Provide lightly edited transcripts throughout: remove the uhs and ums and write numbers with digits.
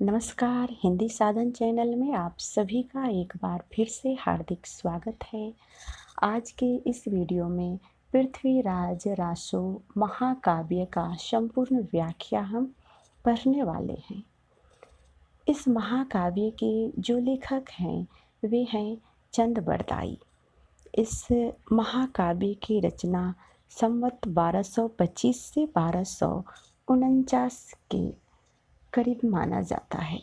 नमस्कार, हिंदी साधन चैनल में आप सभी का एक बार फिर से हार्दिक स्वागत है। आज के इस वीडियो में पृथ्वीराज रासो महाकाव्य का संपूर्ण व्याख्या हम पढ़ने वाले हैं। इस महाकाव्य के जो लेखक हैं वे हैं चंद बरदाई। इस महाकाव्य की रचना संवत 1225 से 1249 के करीब माना जाता है।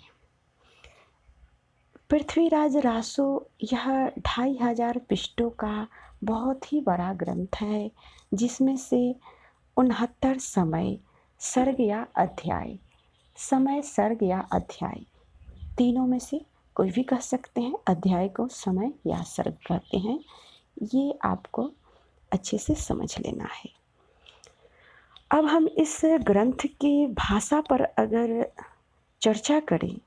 पृथ्वीराज रासो यह 2500 पृष्ठों का बहुत ही बड़ा ग्रंथ है, जिसमें से 69 सर्ग या अध्याय तीनों में से कोई भी कह सकते हैं। अध्याय को समय या सर्ग कहते हैं। ये आपको अच्छे से समझ लेना है। अब हम इस ग्रंथ की भाषा पर अगर चर्चा करें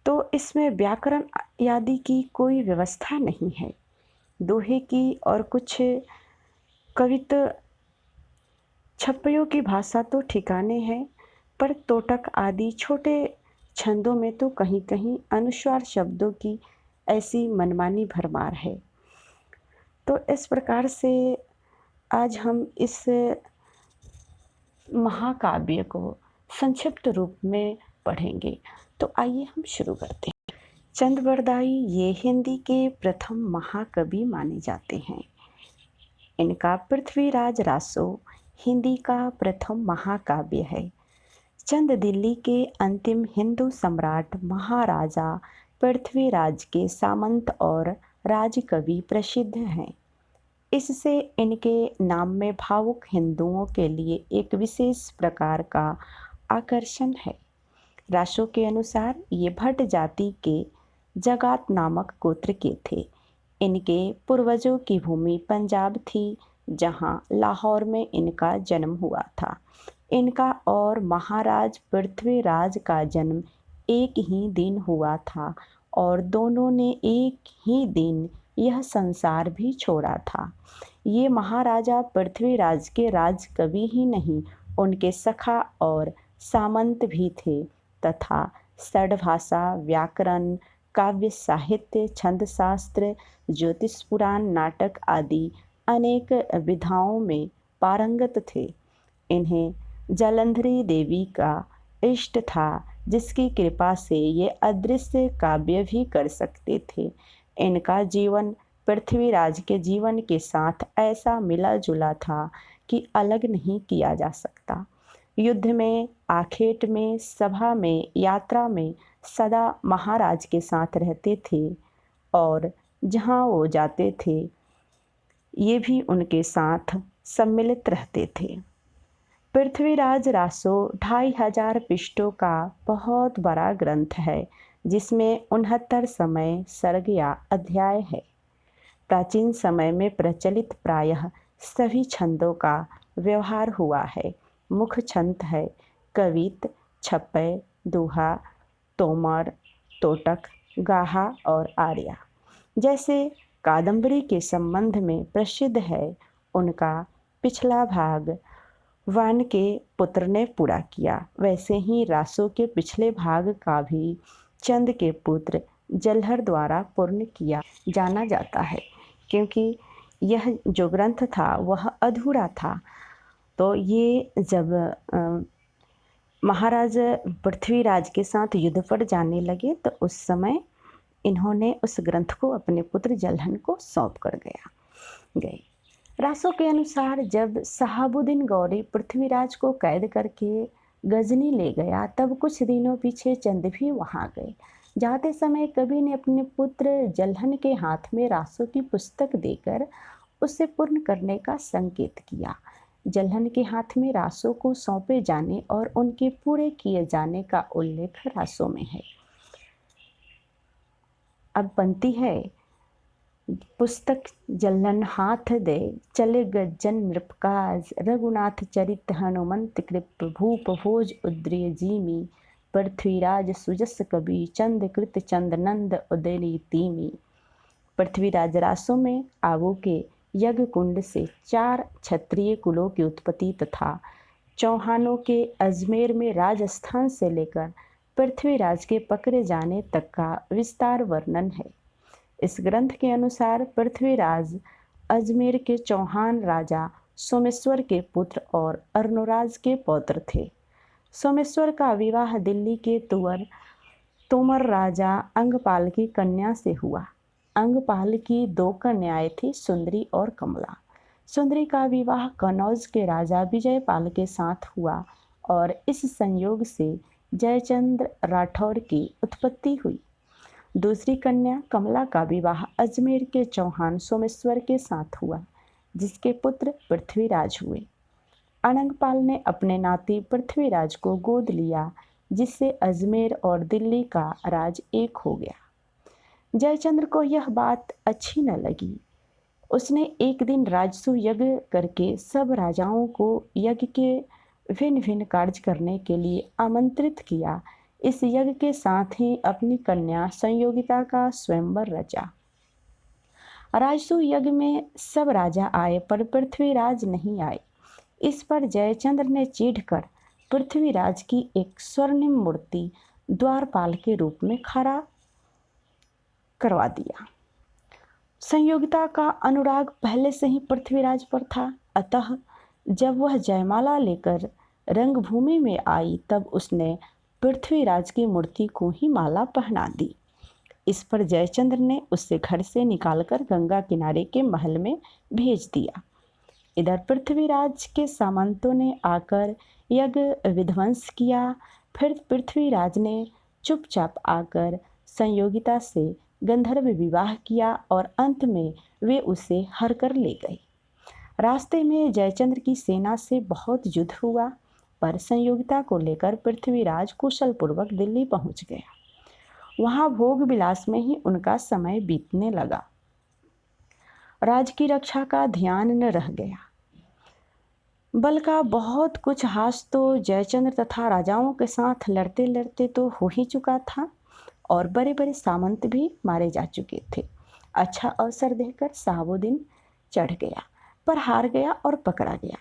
तो इसमें व्याकरण आदि की कोई व्यवस्था नहीं है। दोहे की और कुछ कविता छप्पयों की भाषा तो ठिकाने है, पर तोटक आदि छोटे छंदों में तो कहीं कहीं अनुस्वार शब्दों की ऐसी मनमानी भरमार है। तो इस प्रकार से आज हम इस महाकाव्य को संक्षिप्त रूप में पढ़ेंगे। तो आइए हम शुरू करते हैं। चंद बरदाई ये हिंदी के प्रथम महाकवि माने जाते हैं। इनका पृथ्वीराज रासो हिंदी का प्रथम महाकाव्य है। चंद दिल्ली के अंतिम हिंदू सम्राट महाराजा पृथ्वीराज के सामंत और राजकवि प्रसिद्ध हैं। इससे इनके नाम में भावुक हिंदुओं के लिए एक विशेष प्रकार का आकर्षण है। रासो के अनुसार ये भट्ट जाति के जगात नामक गोत्र के थे। इनके पूर्वजों की भूमि पंजाब थी, जहां लाहौर में इनका जन्म हुआ था। इनका और महाराज पृथ्वीराज का जन्म एक ही दिन हुआ था और दोनों ने एक ही दिन यह संसार भी छोड़ा था। ये महाराजा पृथ्वीराज के राजकवि ही नहीं, उनके सखा और सामंत भी थे तथा षड्भाषा, व्याकरण, काव्य साहित्य, छंद शास्त्र, ज्योतिष पुराण, नाटक आदि अनेक विधाओं में पारंगत थे। इन्हें जलंधरी देवी का इष्ट था, जिसकी कृपा से ये अदृश्य काव्य भी कर सकते थे। इनका जीवन पृथ्वीराज के जीवन के साथ ऐसा मिला जुला था कि अलग नहीं किया जा सकता। युद्ध में, आखेट में, सभा में, यात्रा में सदा महाराज के साथ रहते थे और जहाँ वो जाते थे ये भी उनके साथ सम्मिलित रहते थे। पृथ्वीराज रासो 2500 पृष्ठों का बहुत बड़ा ग्रंथ है, जिसमें 69 समय सर्ग या अध्याय है। प्राचीन समय में प्रचलित प्रायः सभी छंदों का व्यवहार हुआ है। मुख्य छंद है कवित, छप्पय, दोहा, तोमर, तोटक, गाहा और आर्या। जैसे कादम्बरी के संबंध में प्रसिद्ध है उनका पिछला भाग वान के पुत्र ने पूरा किया, वैसे ही रासो के पिछले भाग का भी चंद के पुत्र जलहर द्वारा पूर्ण किया जाना जाता है, क्योंकि यह जो ग्रंथ था वह अधूरा था। तो ये जब महाराज पृथ्वीराज के साथ युद्ध पर जाने लगे तो उस समय इन्होंने उस ग्रंथ को अपने पुत्र जलहन को सौंप कर गए। रासो के अनुसार जब शहाबुद्दीन गौरी पृथ्वीराज को कैद करके गजनी ले गया, तब कुछ दिनों पीछे चंद भी वहां गए। जाते समय कवि ने अपने पुत्र जलहन के हाथ में रासो की पुस्तक देकर उसे पूर्ण करने का संकेत किया। जलहन के हाथ में रासो को सौंपे जाने और उनके पूरे किए जाने का उल्लेख रासो में है। अब पंक्ति है, पुस्तक जलहन हाथ दे चले गज्जन नृपकाज, रघुनाथ चरित हनुमंत कृप, भूप भोज उद्रिय जीमी, पृथ्वीराज सुजस कवि, चंद कृत चंद नंद उदयनी तीमी। पृथ्वीराज रासो में आवो के यज्ञ कुंड से 4 क्षत्रिय कुलों की उत्पत्ति तथा चौहानों के अजमेर में राजस्थान से लेकर पृथ्वीराज के पकड़े जाने तक का विस्तार वर्णन है। इस ग्रंथ के अनुसार पृथ्वीराज अजमेर के चौहान राजा सोमेश्वर के पुत्र और अर्णोराज के पौत्र थे। सोमेश्वर का विवाह दिल्ली के तोमर राजा अंगपाल की कन्या से हुआ। अंगपाल की 2 कन्याएं थीं, सुंदरी और कमला। सुंदरी का विवाह कनौज के राजा विजयपाल के साथ हुआ और इस संयोग से जयचंद्र राठौर की उत्पत्ति हुई। दूसरी कन्या कमला का विवाह अजमेर के चौहान सोमेश्वर के साथ हुआ, जिसके पुत्र पृथ्वीराज हुए। अनंगपाल ने अपने नाती पृथ्वीराज को गोद लिया, जिससे अजमेर और दिल्ली का राज एक हो गया। जयचंद्र को यह बात अच्छी न लगी। उसने एक दिन राजसू यज्ञ करके सब राजाओं को यज्ञ के भिन्न भिन्न कार्य करने के लिए आमंत्रित किया। इस यज्ञ के साथ ही अपनी कन्या संयोगिता का स्वयंवर रचा। राजसू यज्ञ में सब राजा आए पर पृथ्वीराज नहीं आए। इस पर जयचंद्र ने चिढ़कर पृथ्वीराज की एक स्वर्णिम मूर्ति द्वारपाल के रूप में खड़ा करवा दिया। संयोगिता का अनुराग पहले से ही पृथ्वीराज पर था, अतः जब वह जयमाला लेकर रंगभूमि में आई तब उसने पृथ्वीराज की मूर्ति को ही माला पहना दी। इस पर जयचंद्र ने उससे घर से निकालकर गंगा किनारे के महल में भेज दिया। इधर पृथ्वीराज के सामंतों ने आकर यज्ञ विध्वंस किया। फिर पृथ्वीराज ने चुपचाप आकर संयोगिता से गंधर्व विवाह किया और अंत में वे उसे हर कर ले गए। रास्ते में जयचंद्र की सेना से बहुत युद्ध हुआ, पर संयोगिता को लेकर पृथ्वीराज कुशलपूर्वक दिल्ली पहुंच गया। वहां भोग विलास में ही उनका समय बीतने लगा। राज की रक्षा का ध्यान न रह गया। बल का बहुत कुछ हास तो जयचंद्र तथा राजाओं के साथ लड़ते लड़ते तो हो ही चुका था और बड़े बड़े सामंत भी मारे जा चुके थे। अच्छा अवसर देकर शहाबुद्दीन चढ़ गया, पर हार गया और पकड़ा गया।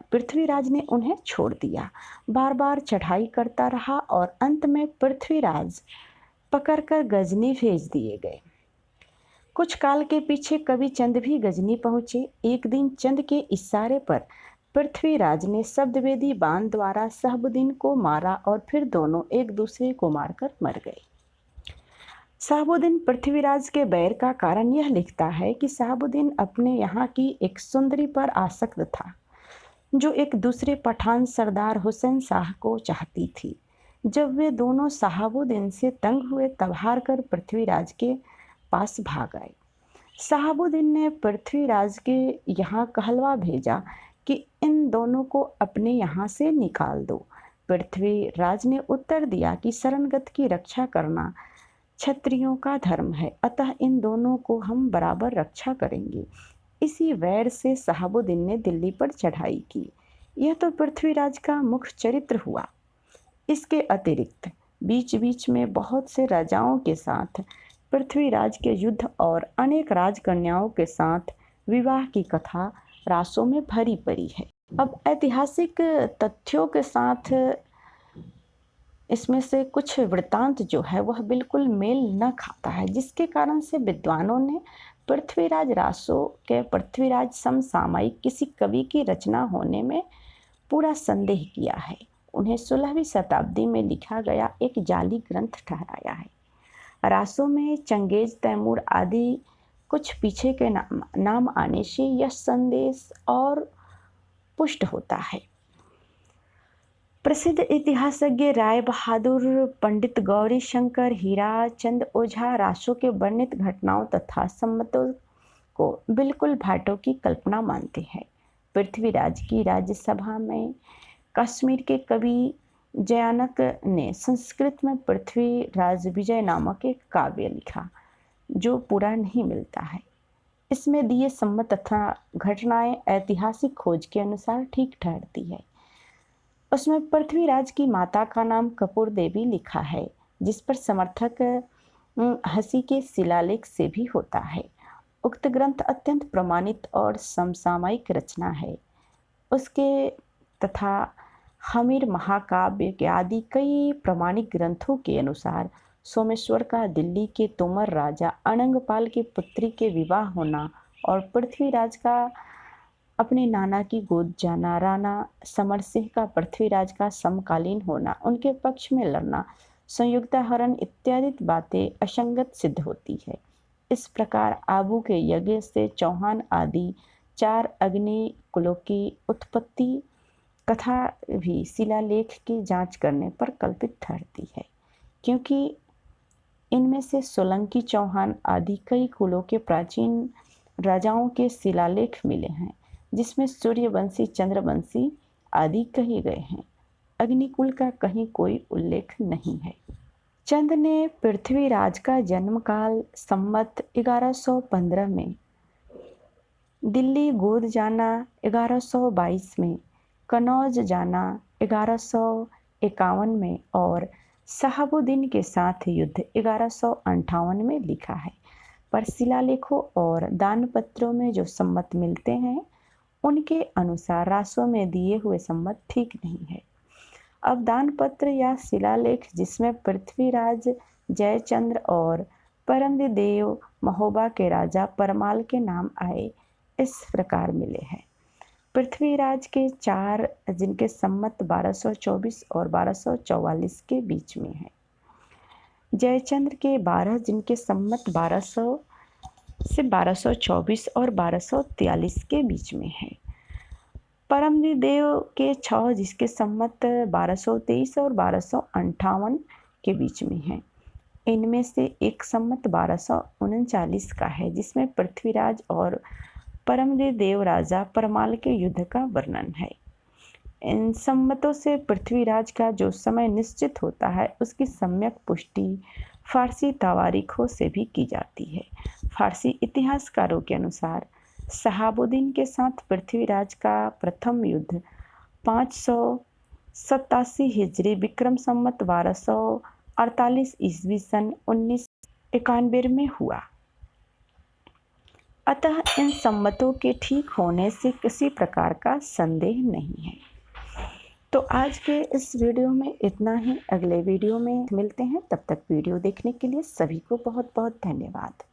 पृथ्वीराज ने उन्हें छोड़ दिया। बार बार चढ़ाई करता रहा और अंत में पृथ्वीराज पकड़कर गजनी भेज दिए गए। कुछ काल के पीछे कवि चंद भी गजनी पहुँचे। एक दिन चंद के इशारे पर पृथ्वीराज ने शब्दवेदी बाण द्वारा शहाबुद्दीन को मारा और फिर दोनों एक दूसरे को मारकर मर गए। शहाबुद्दीन पृथ्वीराज के बैर का कारण यह लिखता है कि शहाबुद्दीन अपने यहाँ की एक सुंदरी पर आसक्त था, जो एक दूसरे पठान सरदार हुसैन शाह को चाहती थी। जब वे दोनों शहाबुद्दीन से तंग हुए तब हार कर पृथ्वीराज के पास भाग आए। शहाबुद्दीन ने पृथ्वीराज के यहाँ कहलवा भेजा कि इन दोनों को अपने यहाँ से निकाल दो। पृथ्वीराज ने उत्तर दिया कि शरणगत की रक्षा करना क्षत्रियों का धर्म है, अतः इन दोनों को हम बराबर रक्षा करेंगे। इसी वैर से शहाबुद्दीन ने दिल्ली पर चढ़ाई की। यह तो पृथ्वीराज का मुख्य चरित्र हुआ। इसके अतिरिक्त बीच बीच में बहुत से राजाओं के साथ पृथ्वीराज के युद्ध और अनेक राजकन्याओं के साथ विवाह की कथा रासों में भरी पड़ी है। अब ऐतिहासिक तथ्यों के साथ इसमें से कुछ वृत्तांत जो है वह बिल्कुल मेल न खाता है, जिसके कारण से विद्वानों ने पृथ्वीराज रासों के पृथ्वीराज समसामयिक किसी कवि की रचना होने में पूरा संदेह किया है। उन्हें 16वीं शताब्दी में लिखा गया एक जाली ग्रंथ ठहराया है। रासों में चंगेज, तैमूर आदि कुछ पीछे के नाम आने से यह संदेश और पुष्ट होता है। प्रसिद्ध इतिहासज्ञ राय बहादुर, पंडित गौरी शंकर, हीरा चंद ओझा रासों के वर्णित घटनाओं तथा सम्मतों को बिल्कुल भाटों की कल्पना मानते हैं। पृथ्वीराज की राज्यसभा में कश्मीर के कवि जयानक ने संस्कृत में पृथ्वीराज विजय नामक एक काव्य लिखा, जो पूरा नहीं मिलता है। इसमें दिए सम्मत तथा घटनाएं ऐतिहासिक खोज के अनुसार ठीक ठहरती है। उसमें पृथ्वीराज की माता का नाम कपूर देवी लिखा है, जिस पर समर्थक हंसी के शिलालेख से भी होता है। उक्त ग्रंथ अत्यंत प्रमाणित और समसामयिक रचना है। उसके तथा हमीर महाकाव्य के आदि कई प्रमाणिक ग्रंथों के अनुसार सोमेश्वर का दिल्ली के तोमर राजा अनंगपाल की पुत्री के विवाह होना और पृथ्वीराज का अपने नाना की गोद जाना, राणा समर सिंह का पृथ्वीराज का समकालीन होना, उनके पक्ष में लड़ना, संयुक्ताहरण इत्यादि बातें असंगत सिद्ध होती है। इस प्रकार आबू के यज्ञ से चौहान आदि 4 अग्नि कुलों की उत्पत्ति कथा भी शिलालेख की जांच करने पर कल्पित ठहरती है, क्योंकि इनमें से सोलंकी, चौहान आदि कई कुलों के प्राचीन राजाओं के शिलालेख मिले हैं, जिसमें सूर्यवंशी, चंद्रवंशी आदि कहे गए हैं। अग्निकुल का कहीं कोई उल्लेख नहीं है। चंद ने पृथ्वीराज का जन्मकाल संवत 1115 में, दिल्ली गोद जाना 1122 में, कनौज जाना 1151 में और शहाबुद्दीन के साथ युद्ध 1158 में लिखा है। पर शिलालेखों और दानपत्रों में जो संवत मिलते हैं उनके अनुसार रासों में दिए हुए संवत ठीक नहीं है। अब दानपत्र या शिलालेख जिसमें पृथ्वीराज जयचंद्र और परमदेव महोबा के राजा परमाल के नाम आए इस प्रकार मिले हैं। पृथ्वीराज के 4 जिनके संमत 1224 और 1244 के बीच में है, जयचंद्र के 12 जिनके संमत 1200 से 1224 और 1243 के बीच में है, परमदेव के 6 जिसके संमत 1223 और 1258 के बीच में है। इनमें से एक संमत 1239 का है, जिसमें पृथ्वीराज और परमदेव राजा परमाल के युद्ध का वर्णन है। इन सम्मतों से पृथ्वीराज का जो समय निश्चित होता है उसकी सम्यक पुष्टि फारसी तवारीखों से भी की जाती है। फारसी इतिहासकारों के अनुसार शहाबुद्दीन के साथ पृथ्वीराज का प्रथम युद्ध 587 हिजरी विक्रम संवत 1248 ईस्वी सन 1991 में हुआ। अतः इन सम्मतों के ठीक होने से किसी प्रकार का संदेह नहीं है। तो आज के इस वीडियो में इतना ही। अगले वीडियो में मिलते हैं, तब तक वीडियो देखने के लिए सभी को बहुत बहुत धन्यवाद।